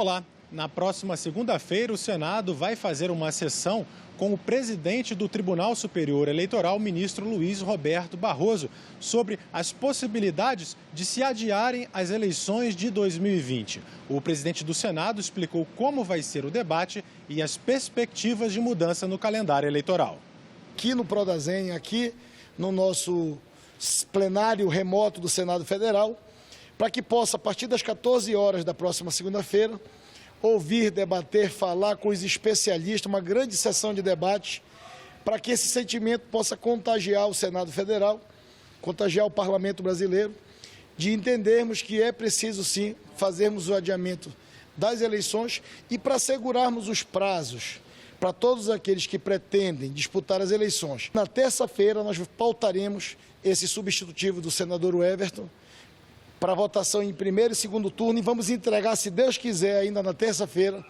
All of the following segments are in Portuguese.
Olá, na próxima segunda-feira o Senado vai fazer uma sessão com o presidente do Tribunal Superior Eleitoral, ministro Luiz Roberto Barroso, sobre as possibilidades de se adiarem as eleições de 2020. O presidente do Senado explicou como vai ser o debate e as perspectivas de mudança no calendário eleitoral. Aqui no Prodasem, aqui no nosso plenário remoto do Senado Federal, para que possa, a partir das 14 horas da próxima segunda-feira, ouvir, debater, falar com os especialistas, uma grande sessão de debate, para que esse sentimento possa contagiar o Senado Federal, contagiar o Parlamento brasileiro, de entendermos que é preciso, sim, fazermos o adiamento das eleições e para assegurarmos os prazos para todos aqueles que pretendem disputar as eleições. Na terça-feira, nós pautaremos esse substitutivo do senador Everton, para votação em primeiro e segundo turno, e vamos entregar, se Deus quiser, ainda na terça-feira,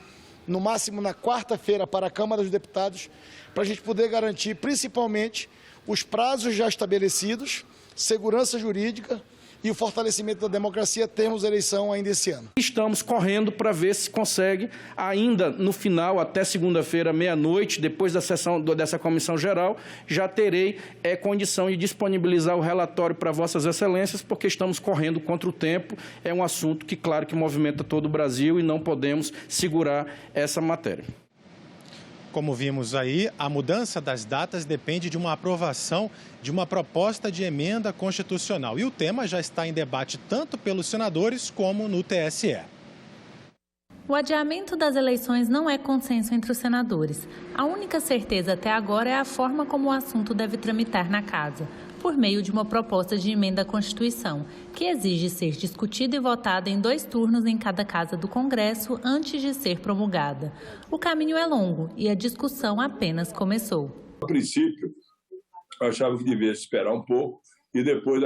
no máximo na quarta-feira, para a Câmara dos Deputados, para a gente poder garantir, principalmente, os prazos já estabelecidos, segurança jurídica e o fortalecimento da democracia. Temos eleição ainda esse ano. Estamos correndo para ver se consegue, ainda no final, até segunda-feira, meia-noite, depois da sessão dessa comissão geral, já terei condição de disponibilizar o relatório para Vossas Excelências, porque estamos correndo contra o tempo. É um assunto que, claro, que movimenta todo o Brasil e não podemos segurar essa matéria. Como vimos aí, a mudança das datas depende de uma aprovação de uma proposta de emenda constitucional. E o tema já está em debate tanto pelos senadores como no TSE. O adiamento das eleições não é consenso entre os senadores. A única certeza até agora é a forma como o assunto deve tramitar na Casa, por meio de uma proposta de emenda à Constituição, que exige ser discutida e votada em 2 turnos em cada casa do Congresso antes de ser promulgada. O caminho é longo e a discussão apenas começou. A princípio, eu achava que devia esperar um pouco e depois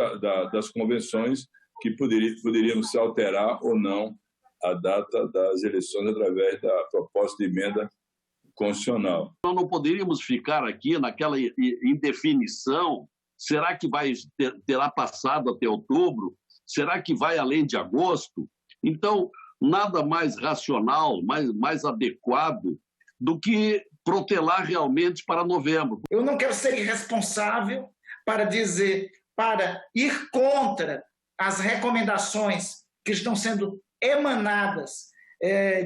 das convenções que poderíamos se alterar ou não a data das eleições através da proposta de emenda constitucional. Nós não poderíamos ficar aqui naquela indefinição. Será que terá passado até outubro? Será que vai além de agosto? Então, nada mais racional, mais adequado do que protelar realmente para novembro. Eu não quero ser irresponsável para ir contra as recomendações que estão sendo emanadas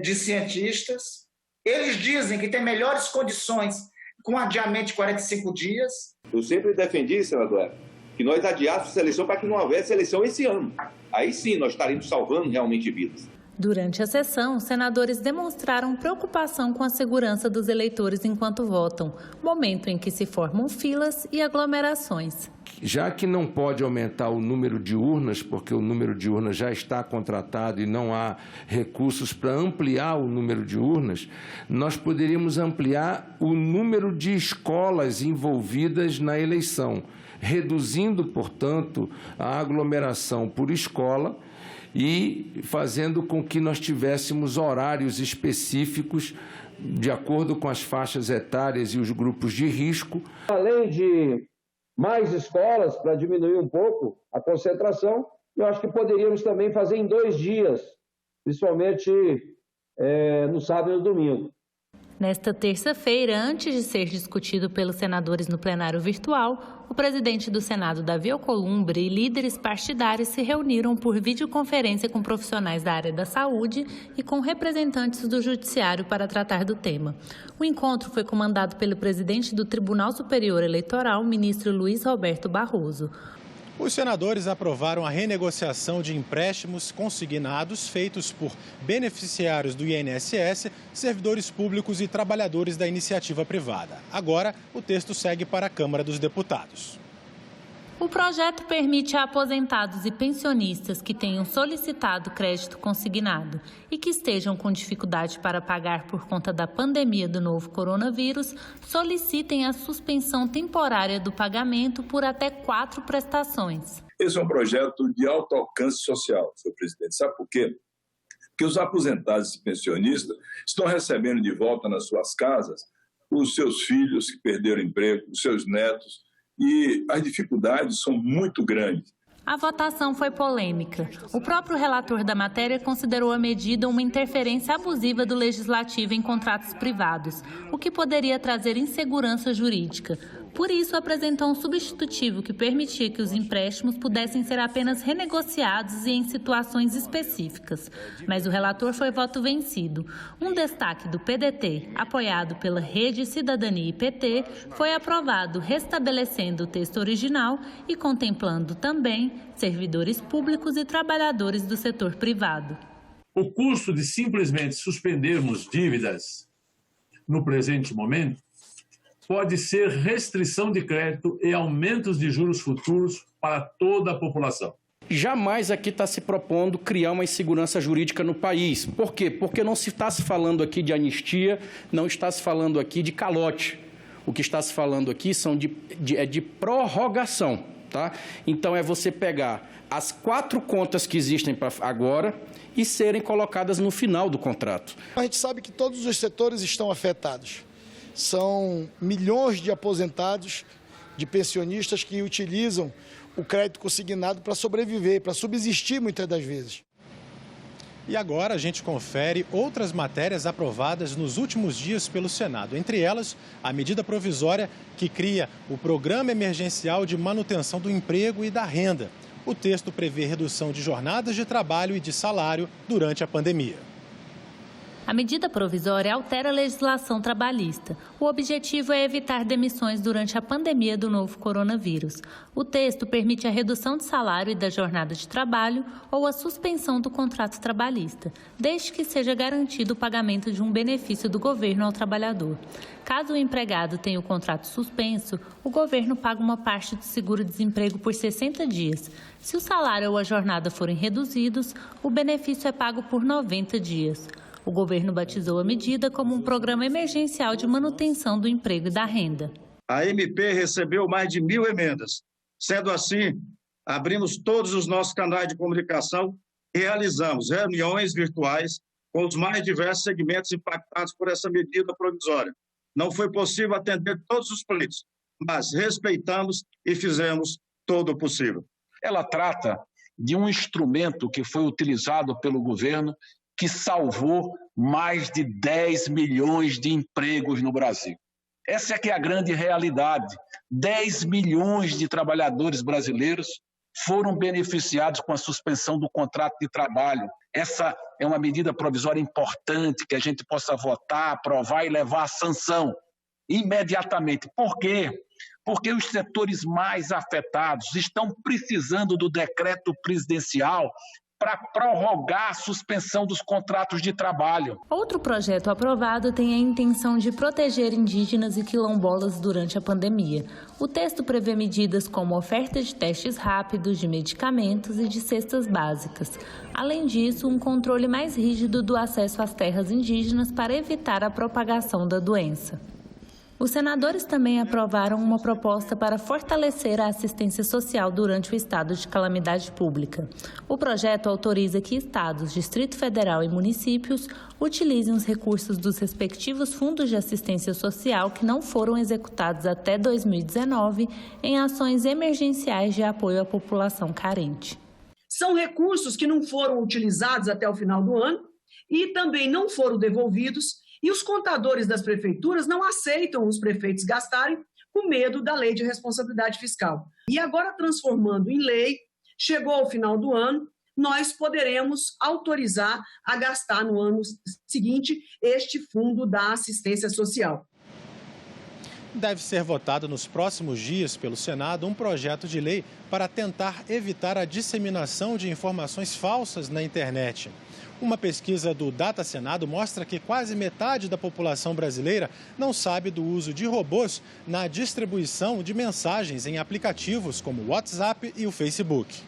de cientistas. Eles dizem que tem melhores condições com adiamento de 45 dias. Eu sempre defendi, senador, que nós adiássemos a eleição para que não houvesse eleição esse ano. Aí sim nós estaríamos salvando realmente vidas. Durante a sessão, os senadores demonstraram preocupação com a segurança dos eleitores enquanto votam, momento em que se formam filas e aglomerações. Já que não pode aumentar o número de urnas, porque o número de urnas já está contratado e não há recursos para ampliar o número de urnas, nós poderíamos ampliar o número de escolas envolvidas na eleição, reduzindo, portanto, a aglomeração por escola e fazendo com que nós tivéssemos horários específicos de acordo com as faixas etárias e os grupos de risco. Além de mais escolas para diminuir um pouco a concentração, eu acho que poderíamos também fazer em 2 dias, principalmente no sábado e no domingo. Nesta terça-feira, antes de ser discutido pelos senadores no plenário virtual, o presidente do Senado, Davi Alcolumbre, e líderes partidários se reuniram por videoconferência com profissionais da área da saúde e com representantes do Judiciário para tratar do tema. O encontro foi comandado pelo presidente do Tribunal Superior Eleitoral, ministro Luiz Roberto Barroso. Os senadores aprovaram a renegociação de empréstimos consignados feitos por beneficiários do INSS, servidores públicos e trabalhadores da iniciativa privada. Agora, o texto segue para a Câmara dos Deputados. O projeto permite a aposentados e pensionistas que tenham solicitado crédito consignado e que estejam com dificuldade para pagar por conta da pandemia do novo coronavírus, solicitem a suspensão temporária do pagamento por até 4 prestações. Esse é um projeto de alto alcance social, senhor presidente. Sabe por quê? Porque os aposentados e pensionistas estão recebendo de volta nas suas casas os seus filhos que perderam emprego, os seus netos, e as dificuldades são muito grandes. A votação foi polêmica. O próprio relator da matéria considerou a medida uma interferência abusiva do legislativo em contratos privados, o que poderia trazer insegurança jurídica. Por isso, apresentou um substitutivo que permitia que os empréstimos pudessem ser apenas renegociados e em situações específicas. Mas o relator foi voto vencido. Um destaque do PDT, apoiado pela Rede Cidadania e PT, foi aprovado, restabelecendo o texto original e contemplando também servidores públicos e trabalhadores do setor privado. O custo de simplesmente suspendermos dívidas no presente momento pode ser restrição de crédito e aumentos de juros futuros para toda a população. Jamais aqui está se propondo criar uma insegurança jurídica no país. Por quê? Porque não se está se falando aqui de anistia, não está se falando aqui de calote. O que está se falando aqui é de prorrogação. Tá? Então, é você pegar as 4 contas que existem para agora e serem colocadas no final do contrato. A gente sabe que todos os setores estão afetados. São milhões de aposentados, de pensionistas que utilizam o crédito consignado para sobreviver, para subsistir muitas das vezes. E agora a gente confere outras matérias aprovadas nos últimos dias pelo Senado. Entre elas, a medida provisória que cria o Programa Emergencial de Manutenção do Emprego e da Renda. O texto prevê redução de jornadas de trabalho e de salário durante a pandemia. A medida provisória altera a legislação trabalhista. O objetivo é evitar demissões durante a pandemia do novo coronavírus. O texto permite a redução de salário e da jornada de trabalho ou a suspensão do contrato trabalhista, desde que seja garantido o pagamento de um benefício do governo ao trabalhador. Caso o empregado tenha o contrato suspenso, o governo paga uma parte do seguro-desemprego por 60 dias. Se o salário ou a jornada forem reduzidos, o benefício é pago por 90 dias. O governo batizou a medida como um programa emergencial de manutenção do emprego e da renda. A MP recebeu mais de 1.000 emendas. Sendo assim, abrimos todos os nossos canais de comunicação e realizamos reuniões virtuais com os mais diversos segmentos impactados por essa medida provisória. Não foi possível atender todos os pleitos, mas respeitamos e fizemos todo o possível. Ela trata de um instrumento que foi utilizado pelo governo que salvou mais de 10 milhões de empregos no Brasil. Essa é que é a grande realidade. 10 milhões de trabalhadores brasileiros foram beneficiados com a suspensão do contrato de trabalho. Essa é uma medida provisória importante que a gente possa votar, aprovar e levar à sanção imediatamente. Por quê? Porque os setores mais afetados estão precisando do decreto presidencial para prorrogar a suspensão dos contratos de trabalho. Outro projeto aprovado tem a intenção de proteger indígenas e quilombolas durante a pandemia. O texto prevê medidas como oferta de testes rápidos, de medicamentos e de cestas básicas. Além disso, um controle mais rígido do acesso às terras indígenas para evitar a propagação da doença. Os senadores também aprovaram uma proposta para fortalecer a assistência social durante o estado de calamidade pública. O projeto autoriza que estados, Distrito Federal e municípios utilizem os recursos dos respectivos fundos de assistência social que não foram executados até 2019 em ações emergenciais de apoio à população carente. São recursos que não foram utilizados até o final do ano e também não foram devolvidos. E os contadores das prefeituras não aceitam os prefeitos gastarem com medo da lei de responsabilidade fiscal. E agora, transformando em lei, chegou ao final do ano, nós poderemos autorizar a gastar no ano seguinte este fundo da assistência social. Deve ser votado nos próximos dias pelo Senado um projeto de lei para tentar evitar a disseminação de informações falsas na internet. Uma pesquisa do Data Senado mostra que quase metade da população brasileira não sabe do uso de robôs na distribuição de mensagens em aplicativos como o WhatsApp e o Facebook.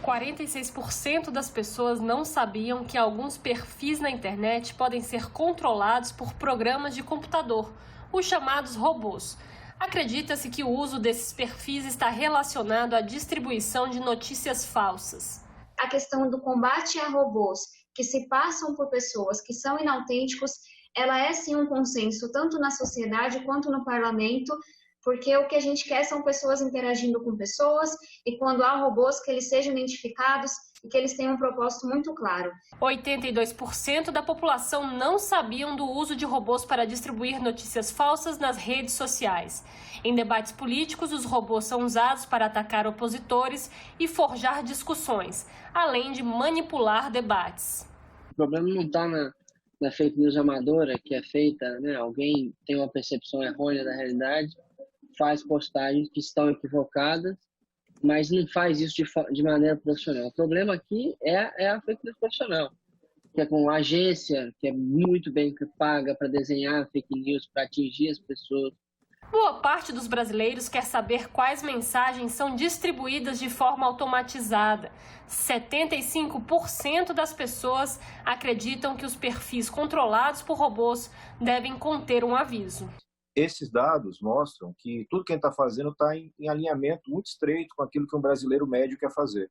46% das pessoas não sabiam que alguns perfis na internet podem ser controlados por programas de computador, os chamados robôs. Acredita-se que o uso desses perfis está relacionado à distribuição de notícias falsas. A questão do combate a robôs que se passam por pessoas que são inautênticos, ela é sim um consenso, tanto na sociedade quanto no parlamento, porque o que a gente quer são pessoas interagindo com pessoas e quando há robôs que eles sejam identificados e que eles tenham um propósito muito claro. 82% da população não sabiam do uso de robôs para distribuir notícias falsas nas redes sociais. Em debates políticos, os robôs são usados para atacar opositores e forjar discussões, além de manipular debates. O problema não está na fake news amadora, que é feita, né? Alguém tem uma percepção errônea da realidade, faz postagens que estão equivocadas, mas não faz isso de maneira profissional. O problema aqui é a fake news profissional, que é com uma agência que é muito bem paga para desenhar fake news, para atingir as pessoas. Boa parte dos brasileiros quer saber quais mensagens são distribuídas de forma automatizada. 75% das pessoas acreditam que os perfis controlados por robôs devem conter um aviso. Esses dados mostram que tudo que a gente está fazendo está em alinhamento muito estreito com aquilo que um brasileiro médio quer fazer.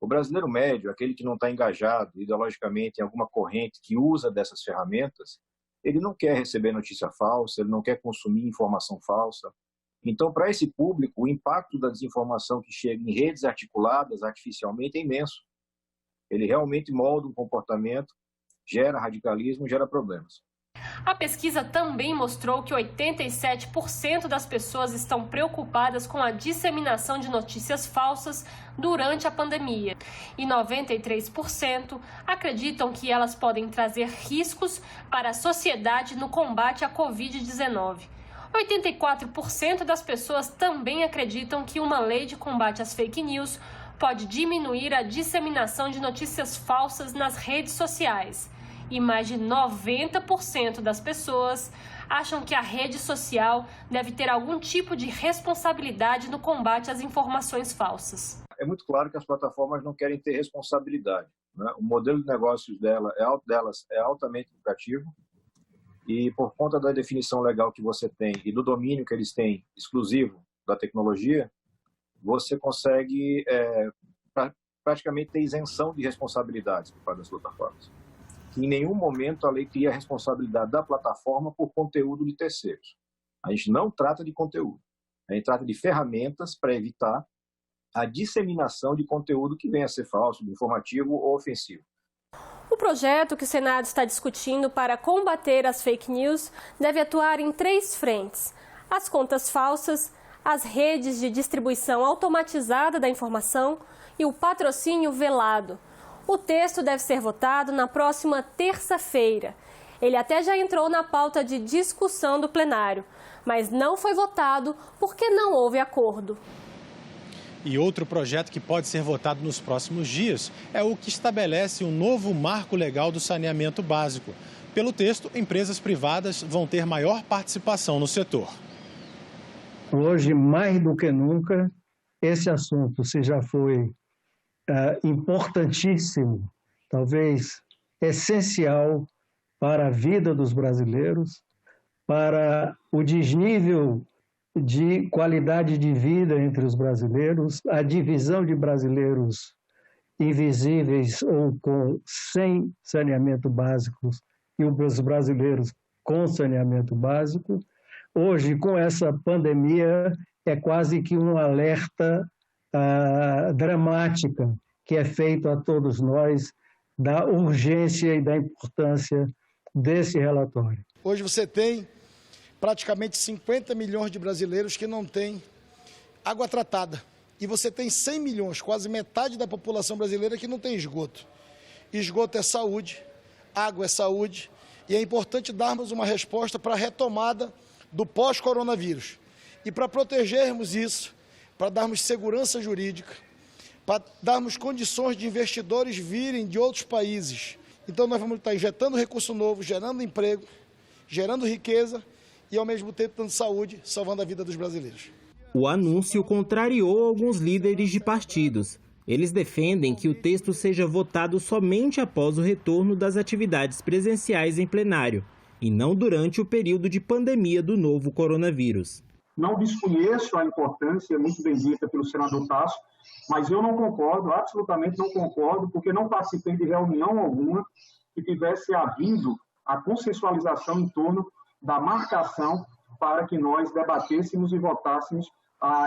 O brasileiro médio, aquele que não está engajado ideologicamente em alguma corrente que usa dessas ferramentas, ele não quer receber notícia falsa, ele não quer consumir informação falsa. Então, para esse público, o impacto da desinformação que chega em redes articuladas artificialmente é imenso. Ele realmente molda um comportamento, gera radicalismo, gera problemas. A pesquisa também mostrou que 87% das pessoas estão preocupadas com a disseminação de notícias falsas durante a pandemia e 93% acreditam que elas podem trazer riscos para a sociedade no combate à Covid-19. 84% das pessoas também acreditam que uma lei de combate às fake news pode diminuir a disseminação de notícias falsas nas redes sociais. E mais de 90% das pessoas acham que a rede social deve ter algum tipo de responsabilidade no combate às informações falsas. É muito claro que as plataformas não querem ter responsabilidade, né? O modelo de negócios delas é altamente lucrativo e por conta da definição legal que você tem e do domínio que eles têm exclusivo da tecnologia, você consegue praticamente ter isenção de responsabilidades por parte das plataformas. Em nenhum momento a lei cria a responsabilidade da plataforma por conteúdo de terceiros. A gente não trata de conteúdo. A gente trata de ferramentas para evitar a disseminação de conteúdo que venha a ser falso, informativo ou ofensivo. O projeto que o Senado está discutindo para combater as fake news deve atuar em 3 frentes: as contas falsas, as redes de distribuição automatizada da informação e o patrocínio velado. O texto deve ser votado na próxima terça-feira. Ele até já entrou na pauta de discussão do plenário, mas não foi votado porque não houve acordo. E outro projeto que pode ser votado nos próximos dias é o que estabelece um novo marco legal do saneamento básico. Pelo texto, empresas privadas vão ter maior participação no setor. Hoje, mais do que nunca, esse assunto, se já foi importantíssimo, talvez essencial para a vida dos brasileiros, para o desnível de qualidade de vida entre os brasileiros, a divisão de brasileiros invisíveis ou sem saneamento básico e os brasileiros com saneamento básico. Hoje, com essa pandemia, é quase que um alerta dramática que é feito a todos nós da urgência e da importância desse relatório. Hoje você tem praticamente 50 milhões de brasileiros que não têm água tratada. E você tem 100 milhões, quase metade da população brasileira que não tem esgoto. Esgoto é saúde, água é saúde, e é importante darmos uma resposta para a retomada do pós-coronavírus. E para protegermos isso, para darmos segurança jurídica, para darmos condições de investidores virem de outros países. Então nós vamos estar injetando recurso novo, gerando emprego, gerando riqueza e ao mesmo tempo dando saúde, salvando a vida dos brasileiros. O anúncio contrariou alguns líderes de partidos. Eles defendem que o texto seja votado somente após o retorno das atividades presenciais em plenário e não durante o período de pandemia do novo coronavírus. Não desconheço a importância muito bem dita pelo senador Tasso, mas eu não concordo, absolutamente não concordo, porque não participei de reunião alguma que tivesse havido a consensualização em torno da marcação para que nós debatêssemos e votássemos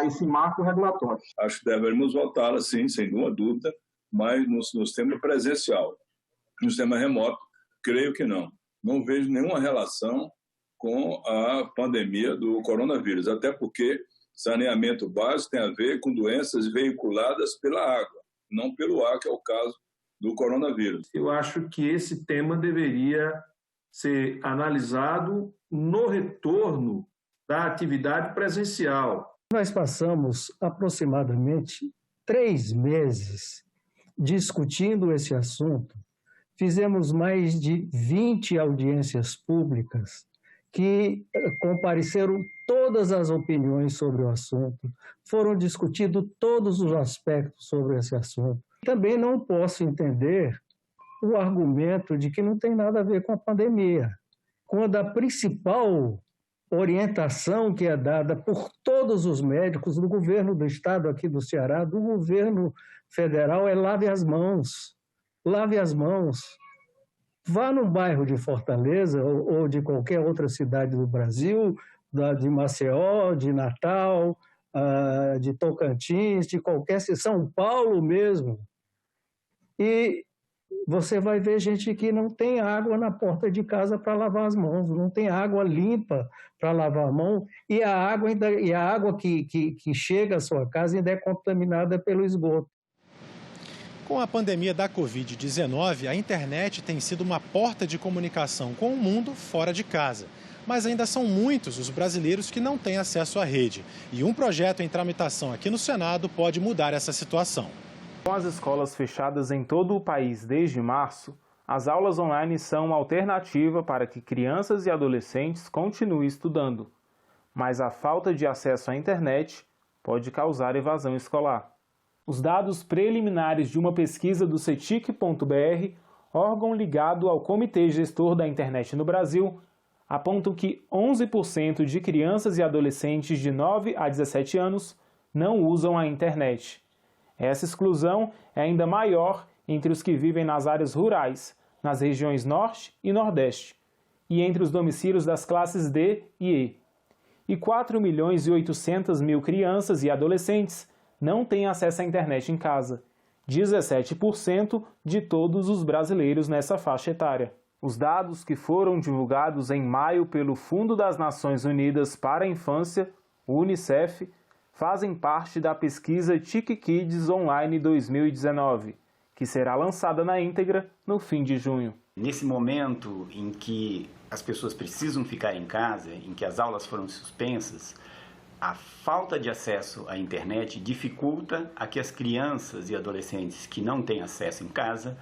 esse marco regulatório. Acho que devemos votá-la, sim, sem nenhuma dúvida, mas no sistema presencial. No sistema remoto, creio que não. Não vejo nenhuma relação com a pandemia do coronavírus, até porque saneamento básico tem a ver com doenças veiculadas pela água, não pelo ar, que é o caso do coronavírus. Eu acho que esse tema deveria ser analisado no retorno da atividade presencial. Nós passamos aproximadamente 3 meses discutindo esse assunto. Fizemos mais de 20 audiências públicas que compareceram todas as opiniões sobre o assunto, foram discutidos todos os aspectos sobre esse assunto. Também não posso entender o argumento de que não tem nada a ver com a pandemia, quando a principal orientação que é dada por todos os médicos do governo do estado aqui do Ceará, do governo federal, é lave as mãos. Lave as mãos. Vá no bairro de Fortaleza ou de qualquer outra cidade do Brasil, de Maceió, de Natal, de Tocantins, de qualquer São Paulo mesmo. E você vai ver gente que não tem água na porta de casa para lavar as mãos, não tem água limpa para lavar a mão, e a água que chega à sua casa ainda é contaminada pelo esgoto. Com a pandemia da Covid-19, a internet tem sido uma porta de comunicação com o mundo fora de casa. Mas ainda são muitos os brasileiros que não têm acesso à rede. E um projeto em tramitação aqui no Senado pode mudar essa situação. Com as escolas fechadas em todo o país desde março, as aulas online são uma alternativa para que crianças e adolescentes continuem estudando. Mas a falta de acesso à internet pode causar evasão escolar. Os dados preliminares de uma pesquisa do cetic.br, órgão ligado ao Comitê Gestor da Internet no Brasil, apontam que 11% de crianças e adolescentes de 9 a 17 anos não usam a internet. Essa exclusão é ainda maior entre os que vivem nas áreas rurais, nas regiões Norte e Nordeste, e entre os domicílios das classes D e E. E 4.800.000 crianças e adolescentes não têm acesso à internet em casa, 17% de todos os brasileiros nessa faixa etária. Os dados que foram divulgados em maio pelo Fundo das Nações Unidas para a Infância, o UNICEF, fazem parte da pesquisa TIC Kids Online 2019, que será lançada na íntegra no fim de junho. Nesse momento em que as pessoas precisam ficar em casa, em que as aulas foram suspensas, a falta de acesso à internet dificulta a que as crianças e adolescentes que não têm acesso em casa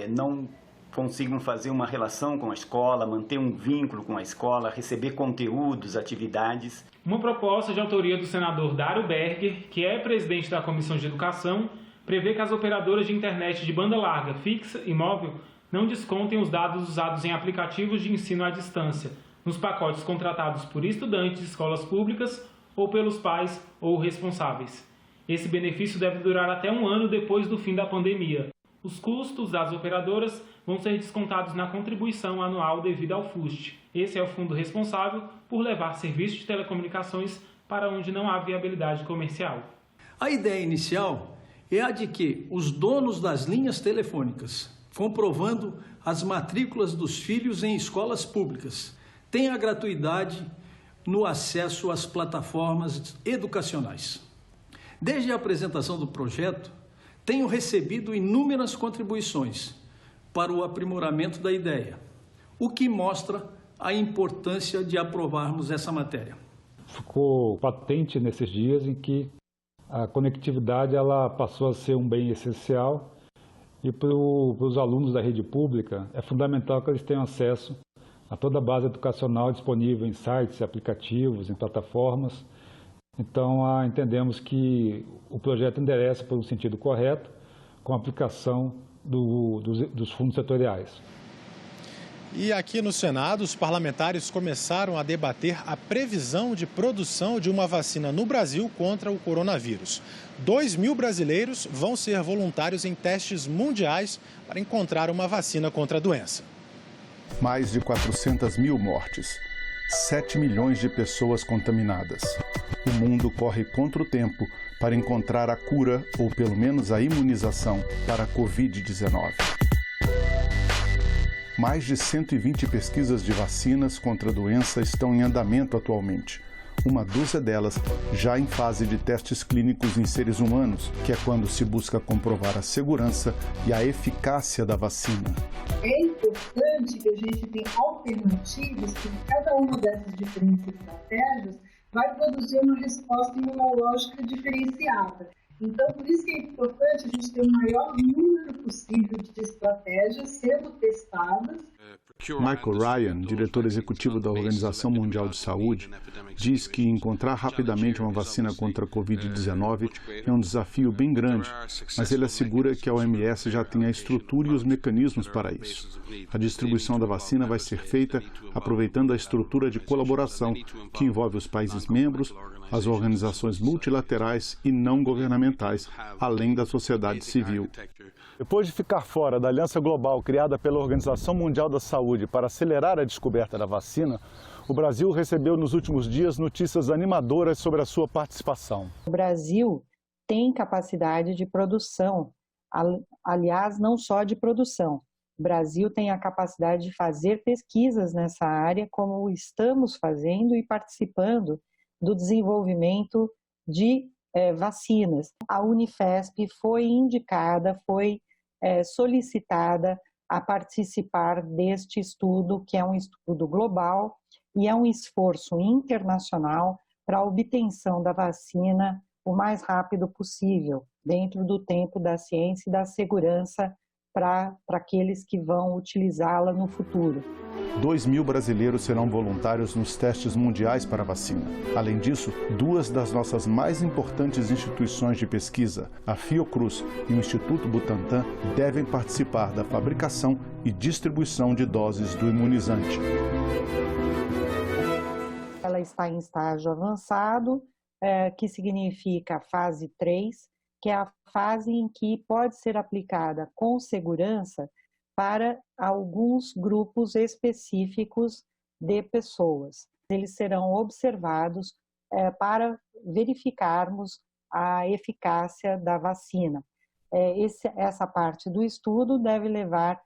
não consigam fazer uma relação com a escola, manter um vínculo com a escola, receber conteúdos, atividades. Uma proposta de autoria do senador Dário Berger, que é presidente da Comissão de Educação, prevê que as operadoras de internet de banda larga, fixa e móvel não descontem os dados usados em aplicativos de ensino à distância, nos pacotes contratados por estudantes de escolas públicas ou pelos pais ou responsáveis. Esse benefício deve durar até 1 ano depois do fim da pandemia. Os custos das operadoras vão ser descontados na contribuição anual devida ao FUST. Esse é o fundo responsável por levar serviços de telecomunicações para onde não há viabilidade comercial. A ideia inicial é a de que os donos das linhas telefônicas, comprovando as matrículas dos filhos em escolas públicas, tenham a gratuidade no acesso às plataformas educacionais. Desde a apresentação do projeto, tenho recebido inúmeras contribuições para o aprimoramento da ideia, o que mostra a importância de aprovarmos essa matéria. Ficou patente nesses dias em que a conectividade ela passou a ser um bem essencial e para os alunos da rede pública é fundamental que eles tenham acesso a toda a base educacional disponível em sites, aplicativos, em plataformas. Então, entendemos que o projeto endereça por um sentido correto com a aplicação dos fundos setoriais. E aqui no Senado, os parlamentares começaram a debater a previsão de produção de uma vacina no Brasil contra o coronavírus. 2.000 brasileiros vão ser voluntários em testes mundiais para encontrar uma vacina contra a doença. Mais de 400.000 mortes. 7 milhões de pessoas contaminadas. O mundo corre contra o tempo para encontrar a cura, ou pelo menos a imunização, para a Covid-19. Mais de 120 pesquisas de vacinas contra a doença estão em andamento atualmente. Uma dúzia delas já em fase de testes clínicos em seres humanos, que é quando se busca comprovar a segurança e a eficácia da vacina. É importante que a gente tenha alternativas, que cada uma dessas diferentes estratégias vai produzir uma resposta imunológica diferenciada. Então, por isso que é importante a gente ter o maior número possível de estratégias sendo testadas. Michael Ryan, diretor executivo da Organização Mundial de Saúde, diz que encontrar rapidamente uma vacina contra a Covid-19 é um desafio bem grande, mas ele assegura que a OMS já tem a estrutura e os mecanismos para isso. A distribuição da vacina vai ser feita aproveitando a estrutura de colaboração que envolve os países membros, as organizações multilaterais e não governamentais, além da sociedade civil. Depois de ficar fora da aliança global criada pela Organização Mundial da Saúde para acelerar a descoberta da vacina, o Brasil recebeu nos últimos dias notícias animadoras sobre a sua participação. O Brasil tem capacidade de produção, aliás, não só de produção. O Brasil tem a capacidade de fazer pesquisas nessa área, como estamos fazendo e participando do desenvolvimento de vacinas. A Unifesp foi indicada, foi solicitada a participar deste estudo, que é um estudo global e é um esforço internacional para a obtenção da vacina o mais rápido possível, dentro do tempo da ciência e da segurança para aqueles que vão utilizá-la no futuro. 2.000 brasileiros serão voluntários nos testes mundiais para a vacina. Além disso, 2 das nossas mais importantes instituições de pesquisa, a Fiocruz e o Instituto Butantan, devem participar da fabricação e distribuição de doses do imunizante. Ela está em estágio avançado, que significa fase 3, que é a fase em que pode ser aplicada com segurança para alguns grupos específicos de pessoas. Eles serão observados para verificarmos a eficácia da vacina. Essa parte do estudo deve levar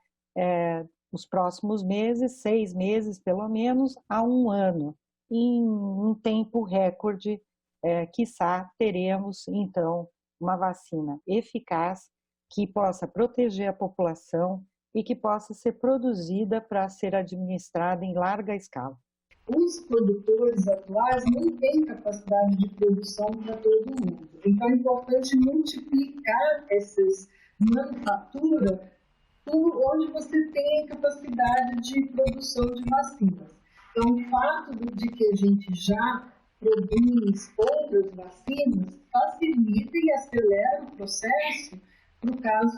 os próximos meses, 6 meses pelo menos, a 1 ano. Em um tempo recorde, quiçá teremos então uma vacina eficaz que possa proteger a população e que possa ser produzida para ser administrada em larga escala. Os produtores atuais não têm capacidade de produção para todo mundo. Então é importante multiplicar essas manufaturas onde você tem capacidade de produção de vacinas. Então o fato de que a gente já produz outras vacinas facilita e acelera o processo no caso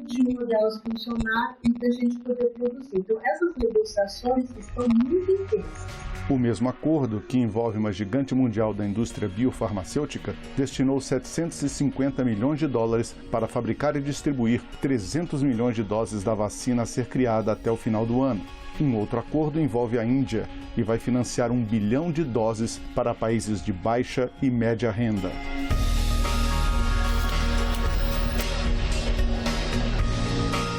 de uma delas funcionar e da gente poder produzir. Então, essas negociações estão muito intensas. O mesmo acordo, que envolve uma gigante mundial da indústria biofarmacêutica, destinou 750 milhões de dólares para fabricar e distribuir 300 milhões de doses da vacina a ser criada até o final do ano. Um outro acordo envolve a Índia e vai financiar 1 bilhão de doses para países de baixa e média renda.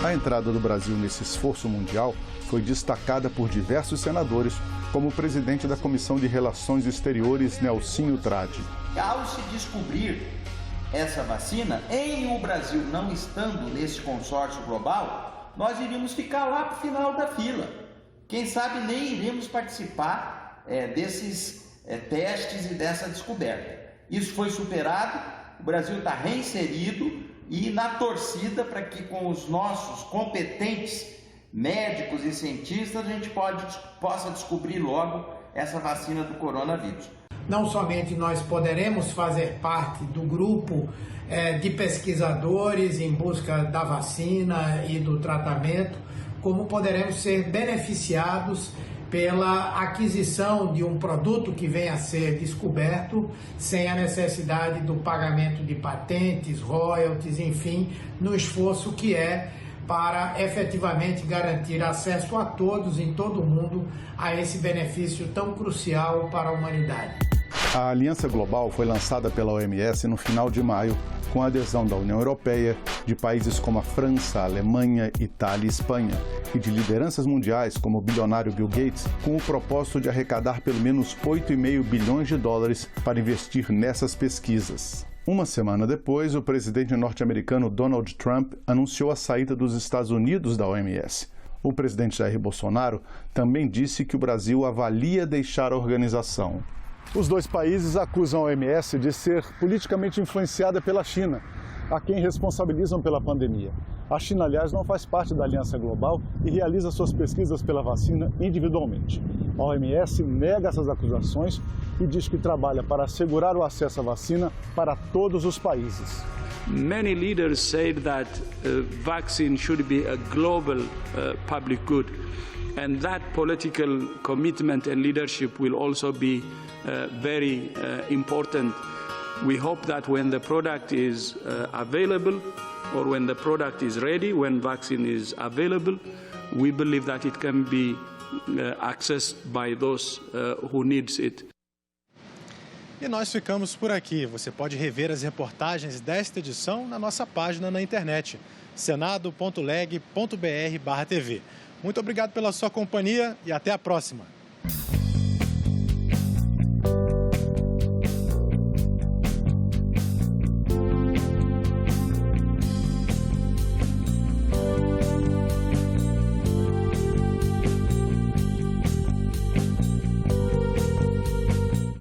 A entrada do Brasil nesse esforço mundial foi destacada por diversos senadores, como o presidente da Comissão de Relações Exteriores, Nelsinho Tradi. Ao se descobrir essa vacina, em o Brasil não estando nesse consórcio global, nós iríamos ficar lá para o final da fila. Quem sabe nem iríamos participar desses testes e dessa descoberta. Isso foi superado, o Brasil está reinserido e na torcida para que com os nossos competentes médicos e cientistas a gente possa descobrir logo essa vacina do coronavírus. Não somente nós poderemos fazer parte do grupo de pesquisadores em busca da vacina e do tratamento, como poderemos ser beneficiados pela aquisição de um produto que venha a ser descoberto sem a necessidade do pagamento de patentes, royalties, enfim, no esforço que é para efetivamente garantir acesso a todos, em todo o mundo, a esse benefício tão crucial para a humanidade. A Aliança Global foi lançada pela OMS no final de maio, com a adesão da União Europeia, de países como a França, a Alemanha, Itália e Espanha, e de lideranças mundiais como o bilionário Bill Gates, com o propósito de arrecadar pelo menos 8,5 bilhões de dólares para investir nessas pesquisas. Uma semana depois, o presidente norte-americano Donald Trump anunciou a saída dos Estados Unidos da OMS. O presidente Jair Bolsonaro também disse que o Brasil avalia deixar a organização. Os dois países acusam a OMS de ser politicamente influenciada pela China, a quem responsabilizam pela pandemia. A China, aliás, não faz parte da Aliança Global e realiza suas pesquisas pela vacina individualmente. A OMS nega essas acusações e diz que trabalha para assegurar o acesso à vacina para todos os países. Many leaders said that vaccine should be a global public good, and that political commitment and leadership will also be very important. We hope that when the product is available, or when the product is ready, when vaccine is available, we believe that it can be accessed by those who needs it. E nós ficamos por aqui. Você pode rever as reportagens desta edição na nossa página na internet, senado.leg.br/TV. Muito obrigado pela sua companhia e até a próxima.